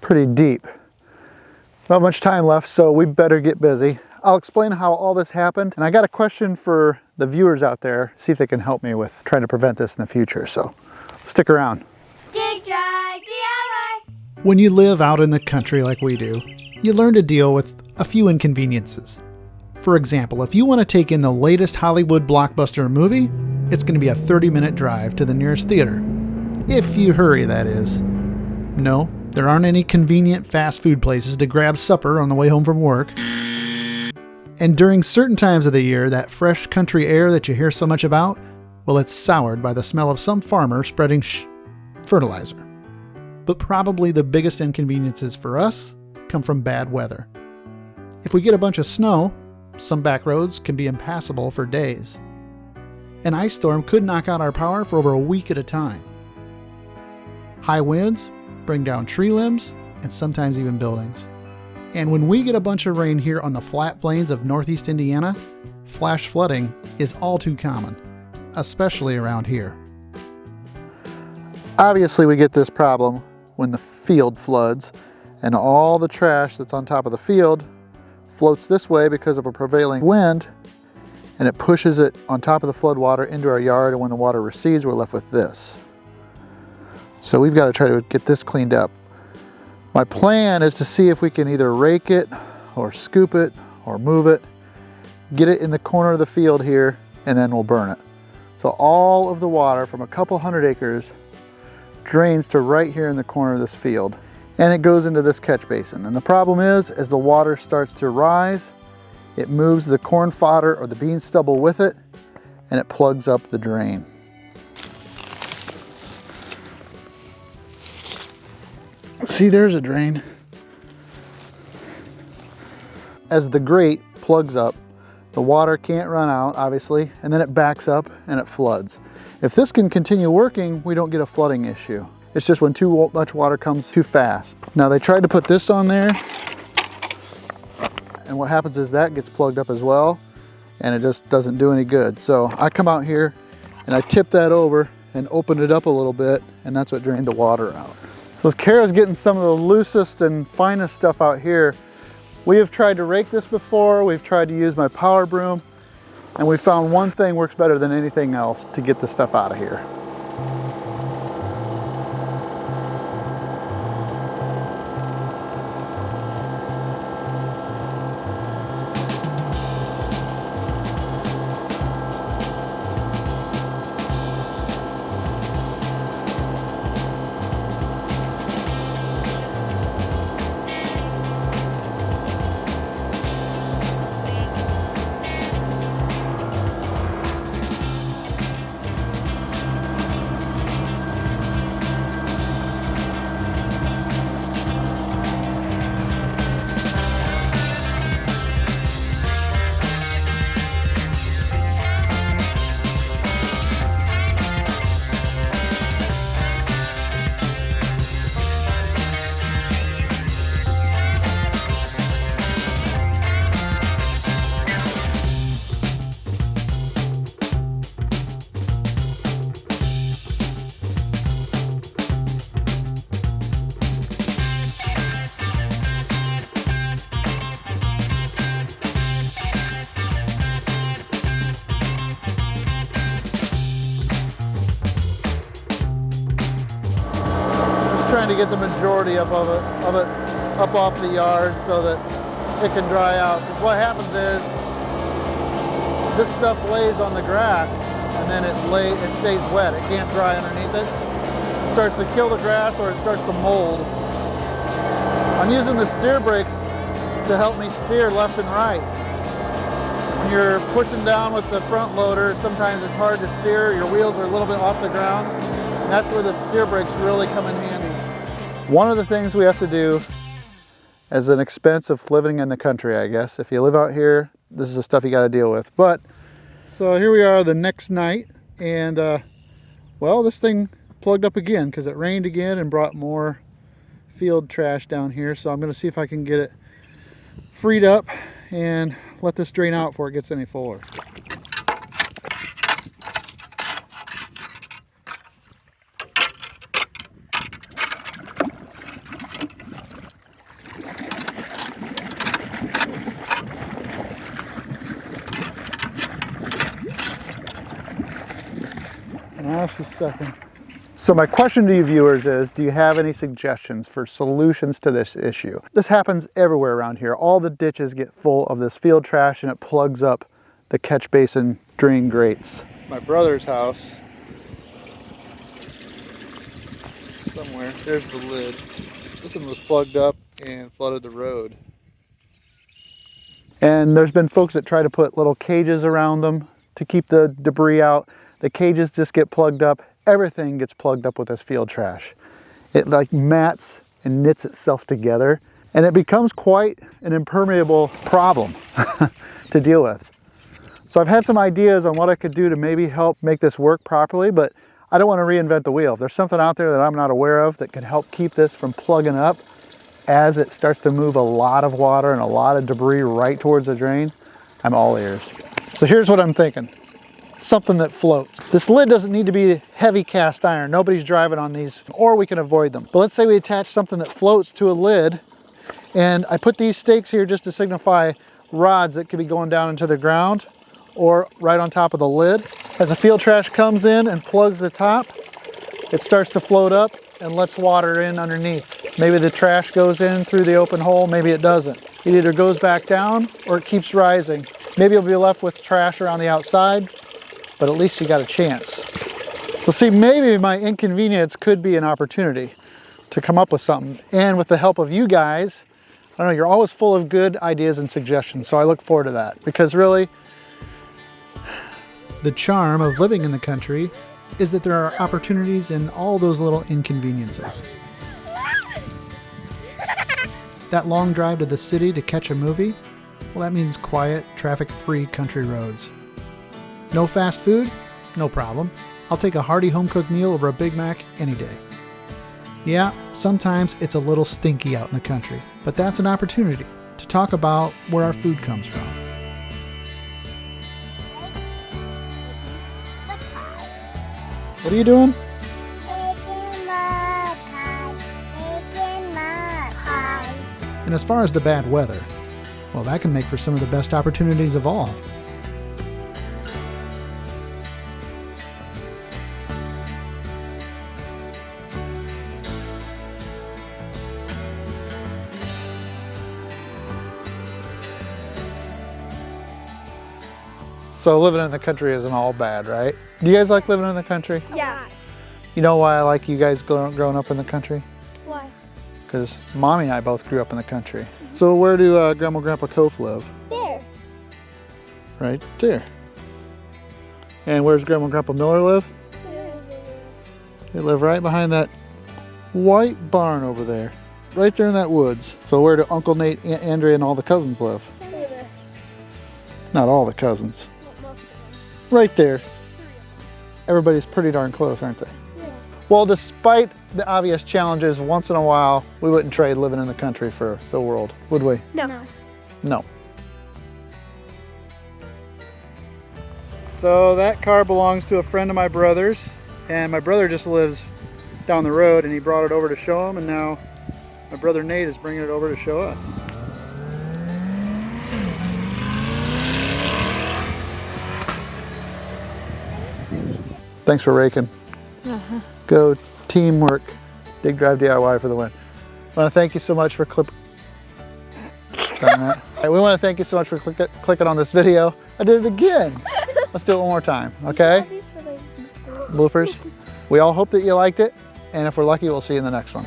pretty deep. Not much time left, so we better get busy. I'll explain how all this happened, and I got a question for the viewers out there, see if they can help me with trying to prevent this in the future, so stick around. Dig, drive, DIY. When you live out in the country like we do, you learn to deal with a few inconveniences. For example, if you want to take in the latest Hollywood blockbuster movie, it's going to be a 30-minute drive to the nearest theater. If you hurry, that is. No, there aren't any convenient fast food places to grab supper on the way home from work. And during certain times of the year, that fresh country air that you hear so much about, well, it's soured by the smell of some farmer spreading fertilizer. But probably the biggest inconveniences for us come from bad weather. If we get a bunch of snow, some back roads can be impassable for days. An ice storm could knock out our power for over a week at a time. High winds bring down tree limbs and sometimes even buildings. And when we get a bunch of rain here on the flat plains of northeast Indiana, flash flooding is all too common, especially around here. Obviously, we get this problem when the field floods and all the trash that's on top of the field floats this way because of a prevailing wind, and it pushes it on top of the flood water into our yard, and when the water recedes, we're left with this. So we've got to try to get this cleaned up. My plan is to see if we can either rake it or scoop it or move it, get it in the corner of the field here, and then we'll burn it. So all of the water from a couple hundred acres drains to right here in the corner of this field, and it goes into this catch basin. And the problem is, as the water starts to rise, it moves the corn fodder or the bean stubble with it, and it plugs up the drain. See, there's a drain. As the grate plugs up, the water can't run out, obviously, and then it backs up and it floods. If this can continue working, we don't get a flooding issue. It's just when too much water comes too fast. Now, they tried to put this on there, and what happens is that gets plugged up as well, and it just doesn't do any good. So I come out here and I tip that over and open it up a little bit, and that's what drained the water out. So as Kara's getting some of the loosest and finest stuff out here, we have tried to rake this before, we've tried to use my power broom, and we found one thing works better than anything else to get the stuff out of here. Trying to get the majority of it up off the yard so that it can dry out. Because what happens is this stuff lays on the grass and then it stays wet. It can't dry underneath it. It starts to kill the grass or it starts to mold. I'm using the steer brakes to help me steer left and right. When you're pushing down with the front loader, sometimes it's hard to steer. Your wheels are a little bit off the ground. And that's where the steer brakes really come in handy. One of the things we have to do as an expense of living in the country, I guess, if you live out here, this is the stuff you got to deal with. But so here we are the next night, and well, this thing plugged up again because it rained again and brought more field trash down here. So I'm going to see if I can get it freed up and let this drain out before it gets any fuller. Now she's sucking. So my question to you viewers is, do you have any suggestions for solutions to this issue? This happens everywhere around here. All the ditches get full of this field trash and it plugs up the catch basin drain grates. My brother's house, somewhere, there's the lid. This one was plugged up and flooded the road. And there's been folks that try to put little cages around them to keep the debris out. The cages just get plugged up. Everything gets plugged up with this field trash. It like mats and knits itself together, and it becomes quite an impermeable problem to deal with. So I've had some ideas on what I could do to maybe help make this work properly, but I don't want to reinvent the wheel. If there's something out there that I'm not aware of that could help keep this from plugging up as it starts to move a lot of water and a lot of debris right towards the drain, I'm all ears. So here's what I'm thinking. Something that floats. This lid doesn't need to be heavy cast iron. Nobody's driving on these, or we can avoid them. But let's say we attach something that floats to a lid, and I put these stakes here just to signify rods that could be going down into the ground or right on top of the lid. As the field trash comes in and plugs the top, it starts to float up and lets water in underneath. Maybe the trash goes in through the open hole, maybe it doesn't. It either goes back down or it keeps rising. Maybe you'll be left with trash around the outside, but at least you got a chance. So see, maybe my inconvenience could be an opportunity to come up with something. And with the help of you guys, I don't know, you're always full of good ideas and suggestions. So I look forward to that, because really, The charm of living in the country is that there are opportunities in all those little inconveniences. That long drive to the city to catch a movie, well, that means quiet, traffic-free country roads. No fast food? No problem. I'll take a hearty home-cooked meal over a Big Mac any day. Yeah, sometimes it's a little stinky out in the country, but that's an opportunity to talk about where our food comes from. what are you doing? And as far as the bad weather, well, that can make for some of the best opportunities of all. So living in the country isn't all bad, right? Do you guys like living in the country? Yeah. You know why I like you guys growing up in the country? Why? Because Mommy and I both grew up in the country. So where do Grandma and Grandpa Koch live? There. Right there. And where's Grandma and Grandpa Miller live? They live right behind that white barn over there. Right there in that woods. So where do Uncle Nate, Aunt Andrea, and all the cousins live? There. Not all the cousins. Most of them. Right there. Everybody's pretty darn close, aren't they? Yeah. Well, despite the obvious challenges, once in a while, we wouldn't trade living in the country for the world, would we? No. No. So that car belongs to a friend of my brother's, and my brother just lives down the road, and he brought it over to show him, and now my brother Nate is bringing it over to show us. Thanks for raking. Go teamwork. Dig Drive DIY for the win. I want to thank you so much for we want to thank you so much for clicking on this video. I did it again. Let's do it one more time, okay? These for the Bloopers. We all hope that you liked it, and if we're lucky, we'll see you in the next one.